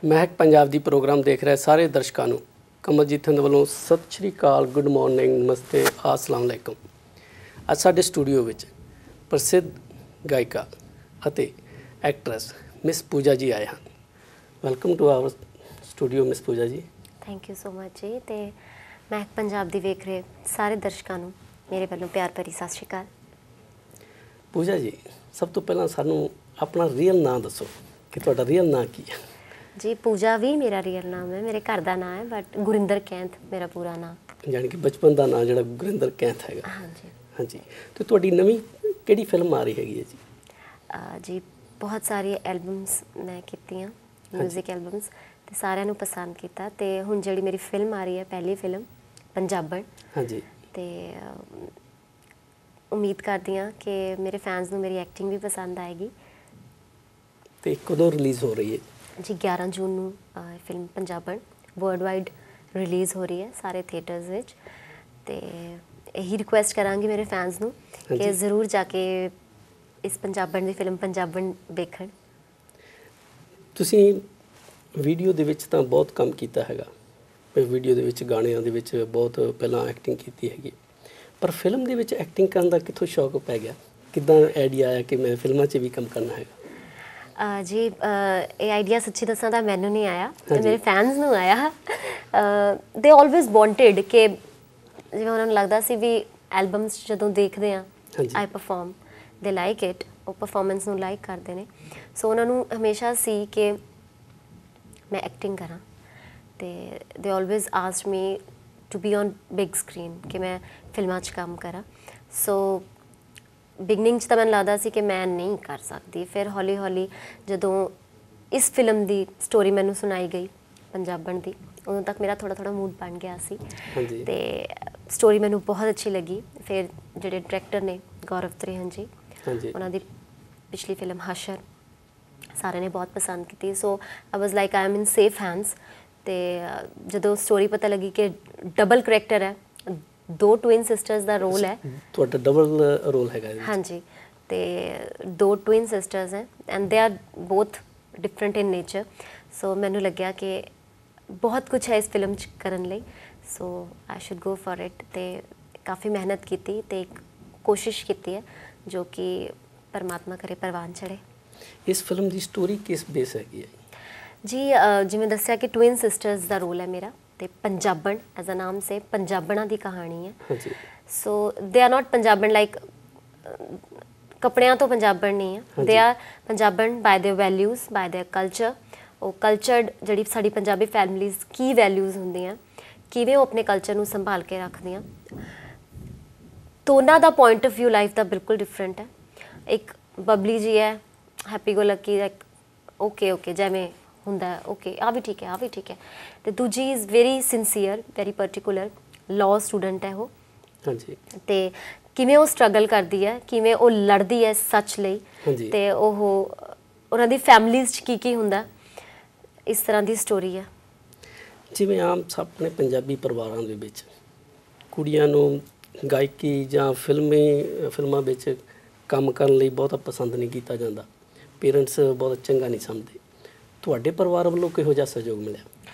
ਮਹਿਕ ਪੰਜਾਬ ਦੀ programme ਦੇਖ ਰਹੇ ਸਾਰੇ ਦਰਸ਼ਕਾਂ ਨੂੰ ਕਮਲਜੀਤ ਹੰਦ ਵੱਲੋਂ ਸਤਿ ਸ਼੍ਰੀ ਅਕਾਲ, ਗੁੱਡ ਮਾਰਨਿੰਗ, ਨਮਸਤੇ, अस्सलाम वालेकुम। ਅੱਜ ਸਾਡੇ ਸਟੂਡੀਓ ਵਿੱਚ ਪ੍ਰਸਿੱਧ ਗਾਇਕਾ ਅਤੇ ਐਕਟਰੈਸ ਮਿਸ ਪੂਜਾ ਜੀ ਆਏ ਹਨ। Welcome to our studio Miss Pooja ji. Thank you so much ਜੀ। ਤੇ ਮਹਿਕ ਪੰਜਾਬ ਦੀ ਵੇਖ ਰਹੇ ਸਾਰੇ ਦਰਸ਼ਕਾਂ ਨੂੰ ਮੇਰੇ ਵੱਲੋਂ ਪਿਆਰ ਭਰੀ ਸਤਿ ਸ਼੍ਰੀ ਅਕਾਲ। ਪੂਜਾ ਜੀ, ਸਭ ਤੋਂ ਪਹਿਲਾਂ ਸਾਨੂੰ ਆਪਣਾ ਰੀਅਲ ਨਾਂ ਦੱਸੋ ਕਿ ਤੁਹਾਡਾ ਰੀਅਲ ਨਾਂ ਕੀ ਹੈ? ਜੀ ਪੂਜਾ ਵੀ ਮੇਰਾ ਰੀਅਲ ਨਾਮ ਹੈ, ਮੇਰੇ ਘਰ ਦਾ ਨਾਂ ਹੈ, ਬਟ ਗੁਰਿੰਦਰ ਕੈਂਥ ਮੇਰਾ ਪੂਰਾ ਨਾਮ। ਯਾਨੀ ਕਿ ਬਚਪਨ ਦਾ ਨਾਂ ਜਿਹੜਾ ਗੁਰਿੰਦਰ ਕੈਂਥ ਹੈਗਾ। ਹਾਂਜੀ ਹਾਂਜੀ। ਤੇ ਤੁਹਾਡੀ ਨਵੀਂ ਕਿਹੜੀ ਫਿਲਮ ਆ ਰਹੀ ਹੈਗੀ ਹੈ ਜੀ? ਜੀ ਬਹੁਤ ਸਾਰੀਆਂ ਐਲਬਮਸ ਮੈਂ ਕੀਤੀਆਂ, ਮਿਊਜ਼ਿਕ ਐਲਬਮਸ, ਤੇ ਸਾਰਿਆਂ ਨੂੰ ਪਸੰਦ ਕੀਤਾ। ਤੇ ਹੁਣ ਜਿਹੜੀ ਮੇਰੀ ਫਿਲਮ ਆ ਰਹੀ ਹੈ, ਪਹਿਲੀ ਫਿਲਮ ਪੰਜਾਬਣ। ਹਾਂਜੀ। ਤੇ ਉਮੀਦ ਕਰਦੀ ਹਾਂ ਕਿ ਮੇਰੇ ਫੈਨਸ ਨੂੰ ਮੇਰੀ ਐਕਟਿੰਗ ਵੀ ਪਸੰਦ ਆਏਗੀ। ਤੇ ਕਦੋਂ ਰਿਲੀਜ਼ ਹੋ ਰਹੀ ਹੈ ਜੀ? 11 ਜੂਨ ਨੂੰ ਫਿਲਮ ਪੰਜਾਬਣ ਵਰਲਡ ਵਾਈਡ ਰਿਲੀਜ਼ ਹੋ ਰਹੀ ਹੈ ਸਾਰੇ ਥੀਏਟਰਸ ਵਿੱਚ। ਤੇ ਇਹੀ ਰਿਕੁਐਸਟ ਕਰਾਂਗੀ ਮੇਰੇ ਫੈਨਸ ਨੂੰ ਕਿ ਜ਼ਰੂਰ ਜਾ ਕੇ ਇਸ ਪੰਜਾਬਣ ਦੀ ਫਿਲਮ ਪੰਜਾਬਣ ਵੇਖਣ। ਤੁਸੀਂ ਵੀਡੀਓ ਦੇ ਵਿੱਚ ਤਾਂ ਬਹੁਤ ਕੰਮ ਕੀਤਾ ਹੈਗਾ, ਵੀਡੀਓ ਦੇ ਵਿੱਚ ਗਾਣਿਆਂ ਦੇ ਵਿੱਚ ਬਹੁਤ ਪਹਿਲਾਂ ਐਕਟਿੰਗ ਕੀਤੀ ਹੈਗੀ, ਪਰ ਫਿਲਮ ਦੇ ਵਿੱਚ ਐਕਟਿੰਗ ਕਰਨ ਦਾ ਕਿੱਥੋਂ ਸ਼ੌਕ ਪੈ ਗਿਆ? ਕਿੱਦਾਂ ਆਈਡੀਆ ਆਇਆ ਕਿ ਮੈਂ ਫਿਲਮਾਂ 'ਚ ਵੀ ਕੰਮ ਕਰਨਾ ਹੈਗਾ? ਜੀ ਇਹ ਆਈਡੀਆ ਸੱਚੀ ਦੱਸਾਂ ਤਾਂ ਮੈਨੂੰ ਨਹੀਂ ਆਇਆ, ਮੇਰੇ ਫੈਨਸ ਨੂੰ ਆਇਆ। ਦੇ ਆਲਵੇਜ਼ ਵਾਂਟਡ ਕਿ ਜਿਵੇਂ ਉਹਨਾਂ ਨੂੰ ਲੱਗਦਾ ਸੀ ਵੀ ਐਲਬਮਸ ਜਦੋਂ ਦੇਖਦੇ ਹਾਂ ਆਈ ਪਰਫਾਰਮ, ਦੇ ਲਾਈਕ ਇਟ, ਉਹ ਪਰਫਾਰਮੈਂਸ ਨੂੰ ਲਾਈਕ ਕਰਦੇ ਨੇ। ਸੋ ਉਹਨਾਂ ਨੂੰ ਹਮੇਸ਼ਾ ਸੀ ਕਿ ਮੈਂ ਐਕਟਿੰਗ ਕਰਾਂ। ਤੇ they always asked me to be on big screen, ਕਿ ਮੈਂ ਫਿਲਮਾਂ 'ਚ ਕੰਮ ਕਰਾਂ। ਸੋ ਬਿਗਨਿੰਗ 'ਚ ਤਾਂ ਮੈਨੂੰ ਲੱਗਦਾ ਸੀ ਕਿ ਮੈਂ ਨਹੀਂ ਕਰ ਸਕਦੀ। ਫਿਰ ਹੌਲੀ ਹੌਲੀ ਜਦੋਂ ਇਸ ਫਿਲਮ ਦੀ ਸਟੋਰੀ ਮੈਨੂੰ ਸੁਣਾਈ ਗਈ ਪੰਜਾਬਣ ਦੀ, ਉਦੋਂ ਤੱਕ ਮੇਰਾ ਥੋੜ੍ਹਾ ਮੂਡ ਬਣ ਗਿਆ ਸੀ। ਤੇ ਸਟੋਰੀ ਮੈਨੂੰ ਬਹੁਤ ਅੱਛੀ ਲੱਗੀ। ਫਿਰ ਜਿਹੜੇ ਡਾਇਰੈਕਟਰ ਨੇ ਗੌਰਵ ਤ੍ਰਿਹਨ ਜੀ, ਉਹਨਾਂ ਦੀ ਪਿਛਲੀ ਫਿਲਮ ਹਸ਼ਰ ਸਾਰਿਆਂ ਨੇ ਬਹੁਤ ਪਸੰਦ ਕੀਤੀ। So I was like I am in safe hands. ਤੇ ਜਦੋਂ ਸਟੋਰੀ ਪਤਾ ਲੱਗੀ ਕਿ ਡਬਲ ਕਰੈਕਟਰ ਹੈ, 2 ਟਵਿਨ ਸਿਸਟਰਸ ਦਾ ਰੋਲ ਹੈ। ਤੁਹਾਡਾ ਡਬਲ ਰੋਲ ਹੈਗਾ? ਹਾਂਜੀ। ਤੇ 2 ਟਵਿਨ ਸਿਸਟਰਸ ਹੈ and they are both different in nature. So ਮੈਨੂੰ ਲੱਗਿਆ ਕਿ ਬਹੁਤ ਕੁਛ ਹੈ ਇਸ ਫਿਲਮ 'ਚ ਕਰਨ ਲਈ। So I should go for it. ਤੇ ਕਾਫੀ ਮਿਹਨਤ ਕੀਤੀ ਤੇ ਇੱਕ ਕੋਸ਼ਿਸ਼ ਕੀਤੀ ਹੈ ਜੋ ਕਿ ਪਰਮਾਤਮਾ ਕਰੇ ਪ੍ਰਵਾਨ ਚੜ੍ਹੇ। ਇਸ ਫਿਲਮ ਦੀ ਸਟੋਰੀ ਕਿਸ ਬੇਸ ਹੈਗੀ ਹੈ ਜੀ? ਜਿਵੇਂ ਦੱਸਿਆ ਕਿ ਟਵਿਨ ਸਿਸਟਰਸ ਦਾ ਰੋਲ ਹੈ ਮੇਰਾ, ਤੇ ਪੰਜਾਬਣ ਐਜ਼ ਅ ਨਾਮ ਸੇ ਪੰਜਾਬਣਾਂ ਦੀ ਕਹਾਣੀ ਹੈ। ਸੋ ਦੇ ਆਰ ਨੋਟ ਪੰਜਾਬਣ ਲਾਈਕ ਕੱਪੜਿਆਂ ਤੋਂ ਪੰਜਾਬਣ ਨਹੀਂ ਹੈ, they are Punjaban by their values, by their culture. ਉਹ ਕਲਚਰਡ ਜਿਹੜੀ ਸਾਡੀ ਪੰਜਾਬੀ ਫੈਮਿਲੀਜ਼ ਕੀ ਵੈਲਿਊਜ਼ ਹੁੰਦੀਆਂ, ਕਿਵੇਂ ਉਹ ਆਪਣੇ ਕਲਚਰ ਨੂੰ ਸੰਭਾਲ ਕੇ ਰੱਖਦੀਆਂ। ਦੋਨਾਂ ਦਾ ਪੁਆਇੰਟ ਆਫ ਵਿਊ ਲਾਈਫ ਦਾ ਬਿਲਕੁਲ ਡਿਫਰੈਂਟ ਹੈ। ਇੱਕ ਬਬਲੀ ਜੀ ਹੈ, ਹੈਪੀ ਗੋ ਲੱਕੀ, ਲਾਈਕ ਓਕੇ ਜਿਵੇਂ ਹੁੰਦਾ ਓਕੇ, ਆ ਵੀ ਠੀਕ ਹੈ, ਆ ਵੀ ਠੀਕ ਹੈ। ਅਤੇ ਦੂਜੀ is very sincere, very particular, law student ਹੈ ਉਹ। ਅਤੇ ਕਿਵੇਂ ਉਹ ਸਟਰਗਲ ਕਰਦੀ ਹੈ, ਕਿਵੇਂ ਉਹ ਲੜਦੀ ਹੈ ਸੱਚ ਲਈ, ਅਤੇ ਉਹਨਾਂ ਦੀ ਫੈਮਲੀਜ਼ 'ਚ ਕੀ ਹੁੰਦਾ, ਇਸ ਤਰ੍ਹਾਂ ਦੀ ਸਟੋਰੀ ਹੈ। ਜਿਵੇਂ ਆਮ ਆਪਣੇ ਪੰਜਾਬੀ ਪਰਿਵਾਰਾਂ ਦੇ ਵਿੱਚ ਕੁੜੀਆਂ ਨੂੰ ਗਾਇਕੀ ਜਾਂ ਫਿਲਮਾਂ ਵਿੱਚ ਕੰਮ ਕਰਨ ਲਈ ਬਹੁਤਾ ਪਸੰਦ ਨਹੀਂ ਕੀਤਾ ਜਾਂਦਾ, ਪੇਰੈਂਟਸ ਬਹੁਤ ਚੰਗਾ ਨਹੀਂ ਸਮਝਦੇ। ਤੁਹਾਡੇ ਪਰਿਵਾਰ ਵੱਲੋਂ ਕਿਹੋ ਜਿਹਾ ਸਹਿਯੋਗ ਮਿਲਿਆ?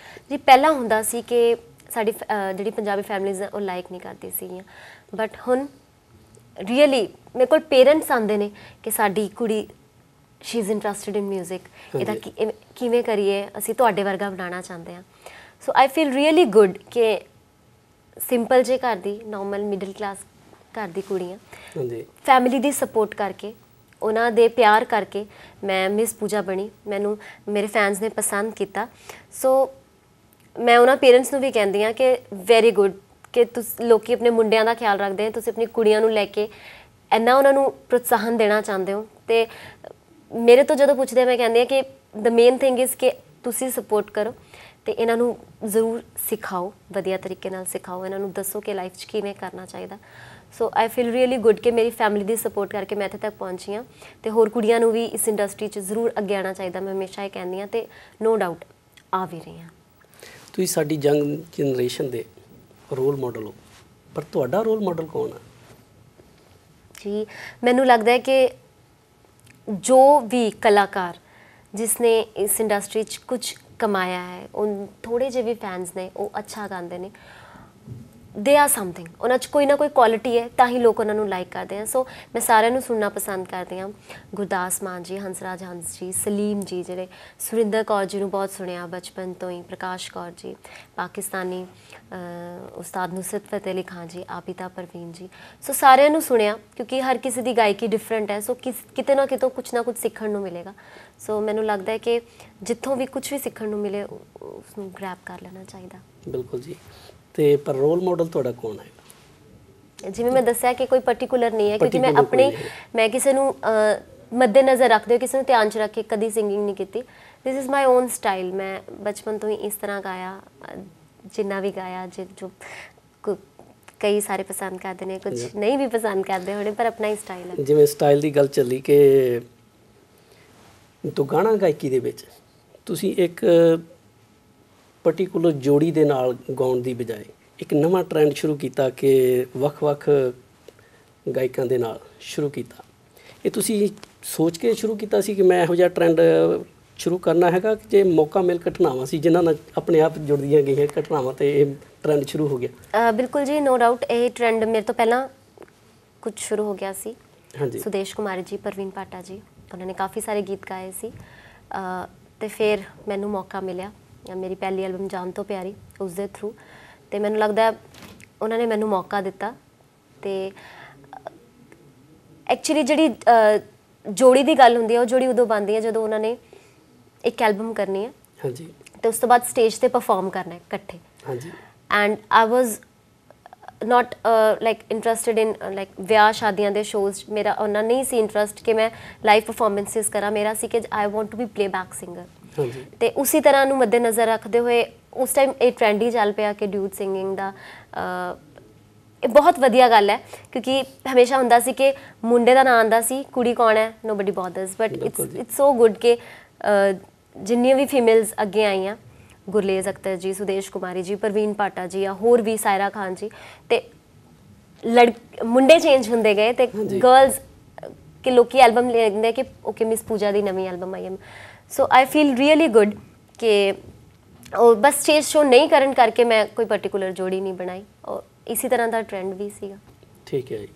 ਜੀ ਪਹਿਲਾਂ ਹੁੰਦਾ ਸੀ ਕਿ ਸਾਡੀ ਜਿਹੜੀ ਪੰਜਾਬੀ ਫੈਮਲੀਜ਼ ਹੈ ਉਹ ਲਾਈਕ ਨਹੀਂ ਕਰਦੀ ਸੀਗੀਆਂ, ਬਟ ਹੁਣ ਰੀਅਲੀ ਮੇਰੇ ਕੋਲ ਪੇਰੈਂਟਸ ਆਉਂਦੇ ਨੇ ਕਿ ਸਾਡੀ ਕੁੜੀ she is interested in music, ਇਹਦਾ ਕਿਵੇਂ ਕਰੀਏ, ਅਸੀਂ ਤੁਹਾਡੇ ਵਰਗਾ ਬਣਾਉਣਾ ਚਾਹੁੰਦੇ ਹਾਂ। ਸੋ ਆਈ ਫੀਲ ਰੀਅਲੀ ਗੁੱਡ ਕਿ ਸਿੰਪਲ ਜੇ ਘਰ ਦੀ, ਨੋਰਮਲ ਮਿਡਲ ਕਲਾਸ ਘਰ ਦੀ ਕੁੜੀਆਂ ਫੈਮਿਲੀ ਦੀ ਸਪੋਰਟ ਕਰਕੇ, ਉਹਨਾਂ ਦੇ ਪਿਆਰ ਕਰਕੇ ਮੈਂ ਮਿਸ ਪੂਜਾ ਬਣੀ। ਮੈਨੂੰ ਮੇਰੇ ਫੈਨਸ ਨੇ ਪਸੰਦ ਕੀਤਾ। ਸੋ ਮੈਂ ਉਹਨਾਂ ਪੇਰੈਂਟਸ ਨੂੰ ਵੀ ਕਹਿੰਦੀ ਹਾਂ ਕਿ ਵੈਰੀ ਗੁੱਡ ਕਿ ਲੋਕ ਆਪਣੇ ਮੁੰਡਿਆਂ ਦਾ ਖਿਆਲ ਰੱਖਦੇ ਆ, ਤੁਸੀਂ ਆਪਣੀ ਕੁੜੀਆਂ ਨੂੰ ਲੈ ਕੇ ਇੰਨਾ ਉਹਨਾਂ ਨੂੰ ਪ੍ਰੋਤਸਾਹਨ ਦੇਣਾ ਚਾਹੁੰਦੇ ਹੋ। ਅਤੇ ਮੇਰੇ ਤੋਂ ਜਦੋਂ ਪੁੱਛਦੇ ਮੈਂ ਕਹਿੰਦੀ ਹਾਂ ਕਿ ਦ ਮੇਨ ਥਿੰਗ ਇਜ਼ ਕਿ ਤੁਸੀਂ ਸਪੋਰਟ ਕਰੋ ਅਤੇ ਇਹਨਾਂ ਨੂੰ ਜ਼ਰੂਰ ਸਿਖਾਓ, ਵਧੀਆ ਤਰੀਕੇ ਨਾਲ ਸਿਖਾਓ, ਇਹਨਾਂ ਨੂੰ ਦੱਸੋ ਕਿ ਲਾਈਫ 'ਚ ਕਿਵੇਂ ਕਰਨਾ ਚਾਹੀਦਾ। ਸੋ ਆਈ ਫੀਲ ਰੀਅਲੀ ਗੁੱਡ ਕਿ ਮੇਰੀ ਫੈਮਿਲੀ ਦੀ ਸਪੋਰਟ ਕਰਕੇ ਮੈਂ ਇੱਥੇ ਤੱਕ ਪਹੁੰਚੀ ਹਾਂ। ਅਤੇ ਹੋਰ ਕੁੜੀਆਂ ਨੂੰ ਵੀ ਇਸ ਇੰਡਸਟਰੀ 'ਚ ਜ਼ਰੂਰ ਅੱਗੇ ਆਉਣਾ ਚਾਹੀਦਾ, ਮੈਂ ਹਮੇਸ਼ਾ ਇਹ ਕਹਿੰਦੀ ਹਾਂ, ਅਤੇ ਨੋ ਡਾਊਟ ਆ ਵੀ ਰਹੀ ਹਾਂ। ਤੁਸੀਂ ਸਾਡੀ ਯੰਗ ਜਨਰੇਸ਼ਨ ਦੇ ਰੋਲ ਮਾਡਲ ਹੋ, ਪਰ ਤੁਹਾਡਾ ਰੋਲ ਮਾਡਲ ਕੌਣ ਹੈ? ਜੀ ਮੈਨੂੰ ਲੱਗਦਾ ਹੈ ਕਿ ਜੋ ਵੀ ਕਲਾਕਾਰ ਜਿਸਨੇ ਇਸ ਇੰਡਸਟਰੀ 'ਚ ਕੁਝ ਕਮਾਇਆ ਹੈ, ਉਹ ਥੋੜੇ ਜਿਹੇ ਵੀ ਫੈਨਸ ਨੇ, ਉਹ ਅੱਛਾ ਗਾਉਂਦੇ ਨੇ, ਦੇ ਆਰ ਸਮਥਿੰਗ, ਉਹਨਾਂ 'ਚ ਕੋਈ ਨਾ ਕੋਈ ਕੁਆਲਿਟੀ ਹੈ ਤਾਂ ਹੀ ਲੋਕ ਉਹਨਾਂ ਨੂੰ ਲਾਈਕ ਕਰਦੇ ਆ। ਸੋ ਮੈਂ ਸਾਰਿਆਂ ਨੂੰ ਸੁਣਨਾ ਪਸੰਦ ਕਰਦੀ ਹਾਂ। ਗੁਰਦਾਸ ਮਾਨ ਜੀ, ਹੰਸਰਾਜ ਹੰਸ ਜੀ, ਸਲੀਮ ਜੀ, ਜਿਹੜੇ ਸੁਰਿੰਦਰ ਕੌਰ ਜੀ ਨੂੰ ਬਹੁਤ ਸੁਣਿਆ ਬਚਪਨ ਤੋਂ ਹੀ, ਪ੍ਰਕਾਸ਼ ਕੌਰ ਜੀ, ਪਾਕਿਸਤਾਨੀ ਉਸਤਾਦ ਨੁਸਰਤ ਫਤਿਹ ਅਲੀ ਖਾਨ ਜੀ, ਆਬਿਦਾ ਪਰਵੀਨ ਜੀ। ਸੋ ਸਾਰਿਆਂ ਨੂੰ ਸੁਣਿਆ ਕਿਉਂਕਿ ਹਰ ਕਿਸੇ ਦੀ ਗਾਇਕੀ ਡਿਫਰੈਂਟ ਹੈ। ਸੋ ਕਿਤੇ ਨਾ ਕਿਤੋਂ ਕੁਛ ਨਾ ਕੁਛ ਸਿੱਖਣ ਨੂੰ ਮਿਲੇਗਾ। ਸੋ ਮੈਨੂੰ ਲੱਗਦਾ ਹੈ ਕਿ ਜਿੱਥੋਂ ਵੀ ਕੁਛ ਵੀ ਸਿੱਖਣ ਨੂੰ ਮਿਲੇ ਉਸਨੂੰ ਗ੍ਰੈਬ ਕਰ ਲੈਣਾ ਚਾਹੀਦਾ। ਬਿਲਕੁਲ ਜੀ। ਤੇ ਪਰ ਰੋਲ ਮਾਡਲ ਤੁਹਾਡਾ ਕੌਣ ਹੈ? ਜਿਵੇਂ ਮੈਂ ਦੱਸਿਆ ਕਿ ਕੋਈ ਪਰਟੀਕੂਲਰ ਨਹੀਂ ਹੈ, ਕਿਉਂਕਿ ਮੈਂ ਕਿਸੇ ਨੂੰ ਮੱਦੇਨਜ਼ਰ ਰੱਖਦੇ ਹੋਏ, ਕਿਸੇ ਨੂੰ ਧਿਆਨ 'ਚ ਰੱਖ ਕੇ ਕਦੀ ਸਿੰਗਿੰਗ ਨਹੀਂ ਕੀਤੀ। This is my own style. ਮੈਂ ਬਚਪਨ ਤੋਂ ਹੀ ਇਸ ਤਰ੍ਹਾਂ ਗਾਇਆ, ਜਿੰਨਾ ਵੀ ਗਾਇਆ, ਜੋ ਕਈ ਸਾਰੇ ਪਸੰਦ ਕਰਦੇ ਨੇ, ਕੁਝ ਨਹੀਂ ਵੀ ਪਸੰਦ ਕਰਦੇ ਹੋਣੇ, ਪਰ ਆਪਣਾ ਹੀ ਸਟਾਈਲ ਹੈ। ਜਿਵੇਂ ਸਟਾਈਲ ਦੀ ਗੱਲ ਚੱਲੀ ਕਿ ਤੂੰ ਗਾਣਾ ਗਾਇਕੀ ਦੇ ਵਿੱਚ ਤੁਸੀਂ ਇੱਕ ਪਰਟੀਕੂਲਰ ਜੋੜੀ ਦੇ ਨਾਲ ਗਾਉਣ ਦੀ ਬਜਾਏ ਇੱਕ ਨਵਾਂ ਟ੍ਰੈਂਡ ਸ਼ੁਰੂ ਕੀਤਾ ਕਿ ਵੱਖ-ਵੱਖ ਗਾਇਕਾਂ ਦੇ ਨਾਲ ਸ਼ੁਰੂ ਕੀਤਾ। ਇਹ ਤੁਸੀਂ ਸੋਚ ਕੇ ਸ਼ੁਰੂ ਕੀਤਾ ਸੀ ਕਿ ਮੈਂ ਇਹੋ ਜਿਹਾ ਟ੍ਰੈਂਡ ਸ਼ੁਰੂ ਕਰਨਾ ਹੈਗਾ, ਕਿ ਜੇ ਮੌਕਾ ਮਿਲ ਘਟਨਾਵਾਂ ਸੀ ਜਿਨ੍ਹਾਂ ਨਾਲ ਆਪਣੇ ਆਪ ਜੁੜਦੀਆਂ ਗਈਆਂ ਘਟਨਾਵਾਂ ਤੇ ਇਹ ਟ੍ਰੈਂਡ ਸ਼ੁਰੂ ਹੋ ਗਿਆ? ਬਿਲਕੁਲ ਜੀ, ਨੋ ਡਾਊਟ ਇਹ ਟ੍ਰੈਂਡ ਮੇਰੇ ਤੋਂ ਪਹਿਲਾਂ ਕੁਝ ਸ਼ੁਰੂ ਹੋ ਗਿਆ ਸੀ। ਹਾਂਜੀ। ਸੁਦੇਸ਼ ਕੁਮਾਰੀ ਜੀ, ਪ੍ਰਵੀਨ ਪਾਟਾ ਜੀ, ਉਹਨਾਂ ਨੇ ਕਾਫੀ ਸਾਰੇ ਗੀਤ ਗਾਏ ਸੀ ਤੇ ਫਿਰ ਮੈਨੂੰ ਮੌਕਾ ਮਿਲਿਆ, ਮੇਰੀ ਪਹਿਲੀ ਐਲਬਮ ਜਾਨ ਤੋਂ ਪਿਆਰੀ, ਉਸ ਦੇ ਥਰੂ, ਤੇ ਮੈਨੂੰ ਲੱਗਦਾ ਉਹਨਾਂ ਨੇ ਮੈਨੂੰ ਮੌਕਾ ਦਿੱਤਾ। ਤੇ ਐਕਚੁਅਲੀ ਜਿਹੜੀ ਜੋੜੀ ਦੀ ਗੱਲ ਹੁੰਦੀ ਹੈ, ਉਹ ਜੋੜੀ ਉਦੋਂ ਬਣਦੀ ਹੈ ਜਦੋਂ ਉਹਨਾਂ ਨੇ ਇੱਕ ਐਲਬਮ ਕਰਨੀ ਹੈ। ਹਾਂਜੀ। ਤੇ ਉਸ ਤੋਂ ਬਾਅਦ ਸਟੇਜ ਤੇ ਪਰਫਾਰਮ ਕਰਨਾ ਹੈ ਇਕੱਠੇ। ਹਾਂਜੀ। And I was not like interested in like ਵਿਆਹ ਸ਼ਾਦੀਆਂ ਦੇ ਸ਼ੋਜ਼। ਮੇਰਾ ਉਹਨਾਂ ਨਹੀਂ ਸੀ ਇੰਟਰਸਟ ਕਿ ਮੈਂ ਲਾਈਵ ਪਰਫਾਰਮੈਂਸਿਸ ਕਰਾਂ, ਮੇਰਾ ਸੀ ਕਿ I want to be playback singer. ਹਾਂਜੀ। ਤੇ ਉਸੇ ਤਰ੍ਹਾਂ ਨੂੰ ਮੱਦੇਨਜ਼ਰ ਰੱਖਦੇ ਹੋਏ ਉਸ ਟਾਈਮ ਇਹ ਟ੍ਰੈਂਡ ਹੀ ਚੱਲ ਪਿਆ ਕਿ ਡਿਊਟ ਸਿੰਗਿੰਗ ਦਾ। ਇਹ ਬਹੁਤ ਵਧੀਆ ਗੱਲ ਹੈ ਕਿਉਂਕਿ ਹਮੇਸ਼ਾ ਹੁੰਦਾ ਸੀ ਕਿ ਮੁੰਡੇ ਦਾ ਨਾਂ ਆਉਂਦਾ ਸੀ, ਕੁੜੀ ਕੌਣ ਹੈ, nobody bothers, but it's so good ਕਿ ਜਿੰਨੀਆਂ ਵੀ ਫੀਮੇਲਸ ਅੱਗੇ ਆਈਆਂ, ਗੁਰਲੇਜ਼ ਅਖਤਰ ਜੀ, ਸੁਦੇਸ਼ ਕੁਮਾਰੀ ਜੀ, ਪ੍ਰਵੀਨ ਪਾਟਾ ਜੀ, ਜਾਂ ਹੋਰ ਵੀ ਸਾਇਰਾ ਖਾਨ ਜੀ, ਤੇ ਮੁੰਡੇ ਚੇਂਜ ਹੁੰਦੇ ਗਏ ਤੇ ਗਰਲਸ ਕਿ ਲੋਕੀ ਐਲਬਮ ਲੈਂਦੇ ਕਿ ਓਕੇ ਮਿਸ ਪੂਜਾ ਦੀ ਨਵੀਂ ਐਲਬਮ ਆਈ ਹੈ। ਸੋ ਆਈ ਫੀਲ ਰੀਅਲੀ ਗੁੱਡ ਕਿ ਉਹ ਬਸ ਸਟੇਜ ਸ਼ੋ ਨਹੀਂ ਕਰਨ ਕਰਕੇ ਮੈਂ ਕੋਈ ਪਰਟੀਕੂਲਰ ਜੋੜੀ ਨਹੀਂ ਬਣਾਈ, ਔਰ ਇਸੇ ਤਰ੍ਹਾਂ ਦਾ ਟ੍ਰੈਂਡ ਵੀ ਸੀਗਾ। ਠੀਕ ਹੈ ਜੀ।